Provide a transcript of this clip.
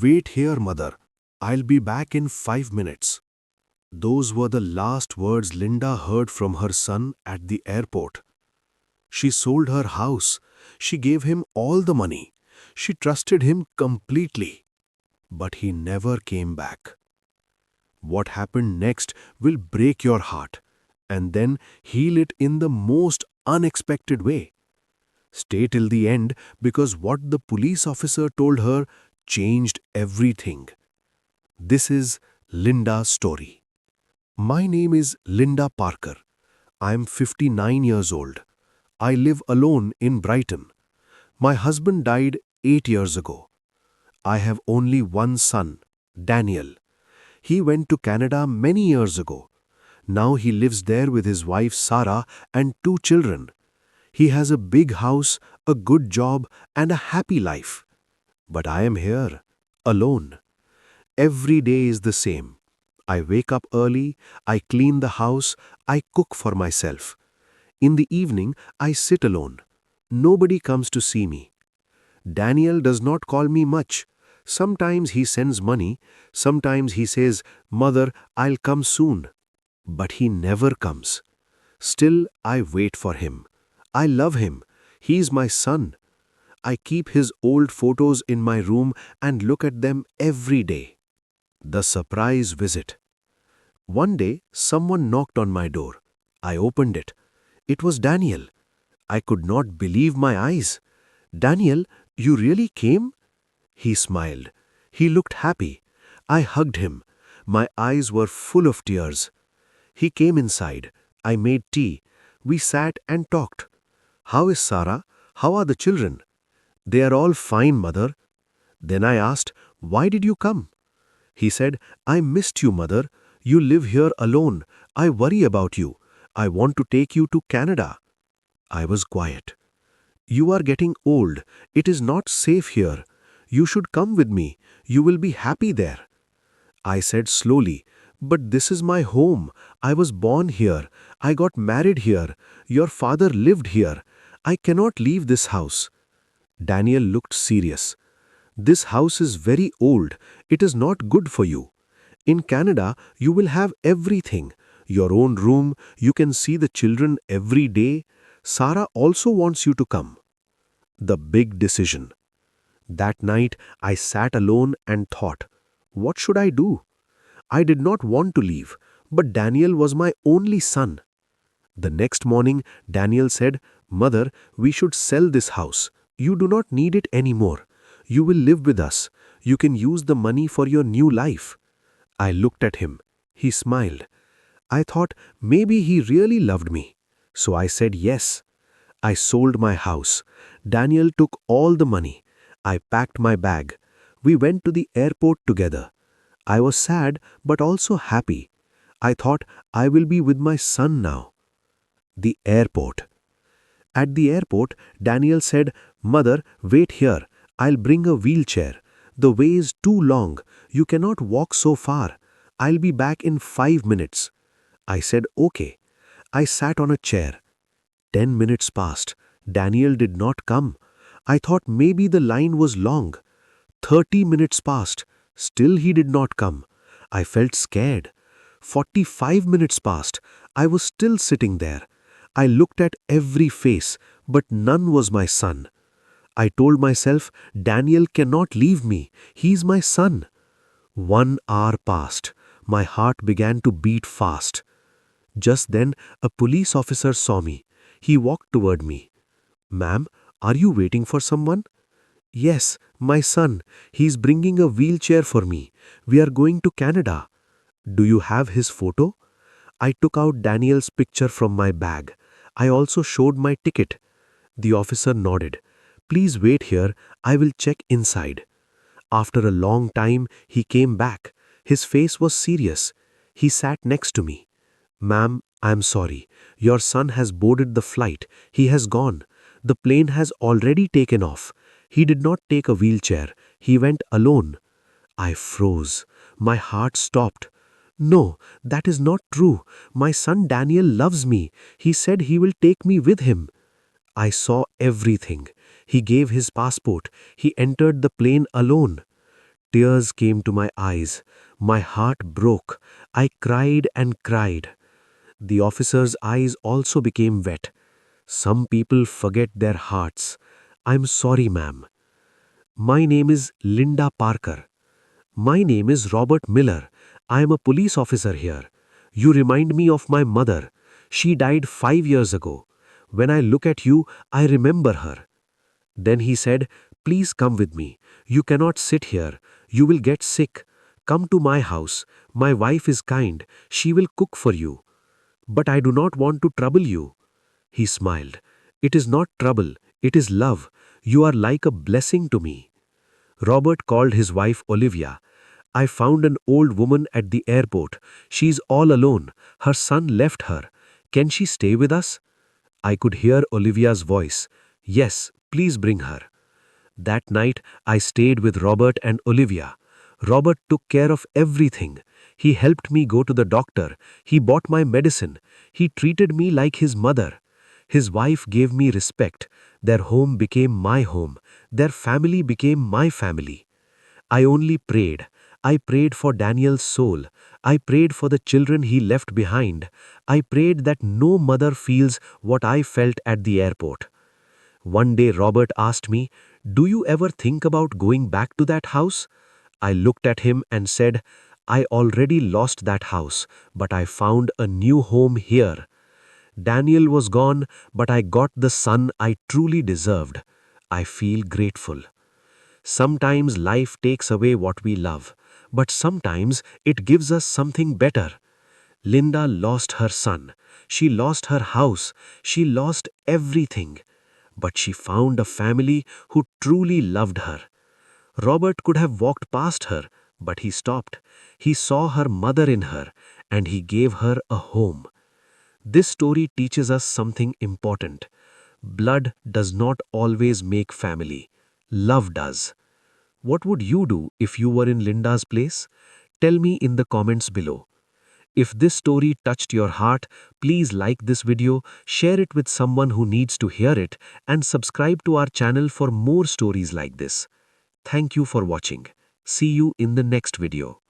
"Wait here, mother. I'll be back in 5 minutes." Those were the last words Linda heard from her son at the airport. She sold her house. She gave him all the money. She trusted him completely. But he never came back. What happened next will break your heart and then heal it in the most unexpected way. Stay till the end because what the police officer told her changed everything. This is Linda's story. My name is Linda Parker. I am 59 years old. I live alone in Brighton. My husband died 8 years ago. I have only one son, Daniel. He went to Canada many years ago. Now he lives there with his wife Sarah and 2 children. He has a big house, a good job, and a happy life. But I am here, alone. Every day is the same. I wake up early, I clean the house, I cook for myself. In the evening, I sit alone. Nobody comes to see me. Daniel does not call me much. Sometimes he sends money. Sometimes he says, "Mother, I'll come soon." But he never comes. Still, I wait for him. I love him. He's my son. I keep his old photos in my room and look at them every day. The surprise visit. One day, someone knocked on my door. I opened it. It was Daniel. I could not believe my eyes. "Daniel, you really came?" He smiled. He looked happy. I hugged him. My eyes were full of tears. He came inside. I made tea. We sat and talked. "How is Sarah? How are the children?" "They are all fine, mother." Then I asked, "Why did you come?" He said, "I missed you, mother. You live here alone. I worry about you. I want to take you to Canada." I was quiet. "You are getting old. It is not safe here. You should come with me. You will be happy there." I said slowly, "But this is my home. I was born here. I got married here. Your father lived here. I cannot leave this house." Daniel looked serious. "This house is very old. It is not good for you. In Canada, you will have everything. Your own room, you can see the children every day. Sarah also wants you to come." The big decision. That night, I sat alone and thought, what should I do? I did not want to leave, but Daniel was my only son. The next morning, Daniel said, "Mother, we should sell this house. You do not need it anymore. You will live with us. You can use the money for your new life." I looked at him. He smiled. I thought maybe he really loved me. So I said yes. I sold my house. Daniel took all the money. I packed my bag. We went to the airport together. I was sad but also happy. I thought I will be with my son now. The airport. At the airport, Daniel said, "Mother, wait here. I'll bring a wheelchair. The way is too long. You cannot walk so far. I'll be back in 5 minutes." I said, "Okay." I sat on a chair. 10 minutes passed. Daniel did not come. I thought maybe the line was long. 30 minutes passed. Still he did not come. I felt scared. 45 minutes passed. I was still sitting there. I looked at every face, but none was my son. I told myself, Daniel cannot leave me. He's my son. 1 hour passed. My heart began to beat fast. Just then, a police officer saw me. He walked toward me. "Ma'am, are you waiting for someone?" "Yes, my son. He's bringing a wheelchair for me. We are going to Canada." "Do you have his photo?" I took out Daniel's picture from my bag. I also showed my ticket. The officer nodded. "Please wait here. I will check inside." After a long time, he came back. His face was serious. He sat next to me. "Ma'am, I am sorry. Your son has boarded the flight. He has gone. The plane has already taken off. He did not take a wheelchair. He went alone." I froze. My heart stopped. "No, that is not true. My son Daniel loves me. He said he will take me with him." I saw everything. He gave his passport. He entered the plane alone. Tears came to my eyes. My heart broke. I cried and cried. The officer's eyes also became wet. Some people forget their hearts. I'm sorry, ma'am. My name is Linda Parker. My name is Robert Miller. I am a police officer here. You remind me of my mother. She died 5 years ago. When I look at you, I remember her. Then he said, "Please come with me. You cannot sit here. You will get sick. Come to my house. My wife is kind. She will cook for you. But I do not want to trouble you." He smiled. "It is not trouble. It is love. You are like a blessing to me." Robert called his wife Olivia. "I found an old woman at the airport. She's all alone. Her son left her. Can she stay with us?" I could hear Olivia's voice. "Yes, please bring her." That night, I stayed with Robert and Olivia. Robert took care of everything. He helped me go to the doctor. He bought my medicine. He treated me like his mother. His wife gave me respect. Their home became my home. Their family became my family. I only prayed. I prayed for Daniel's soul. I prayed for the children he left behind. I prayed that no mother feels what I felt at the airport. One day Robert asked me, "Do you ever think about going back to that house?" I looked at him and said, "I already lost that house, but I found a new home here. Daniel was gone, but I got the son I truly deserved. I feel grateful." Sometimes life takes away what we love, but sometimes it gives us something better. Linda lost her son. She lost her house. She lost everything. But she found a family who truly loved her. Robert could have walked past her, but he stopped. He saw her mother in her, and he gave her a home. This story teaches us something important. Blood does not always make family. Love does. What would you do if you were in Linda's place? Tell me in the comments below. If this story touched your heart, please like this video, share it with someone who needs to hear it, and subscribe to our channel for more stories like this. Thank you for watching. See you in the next video.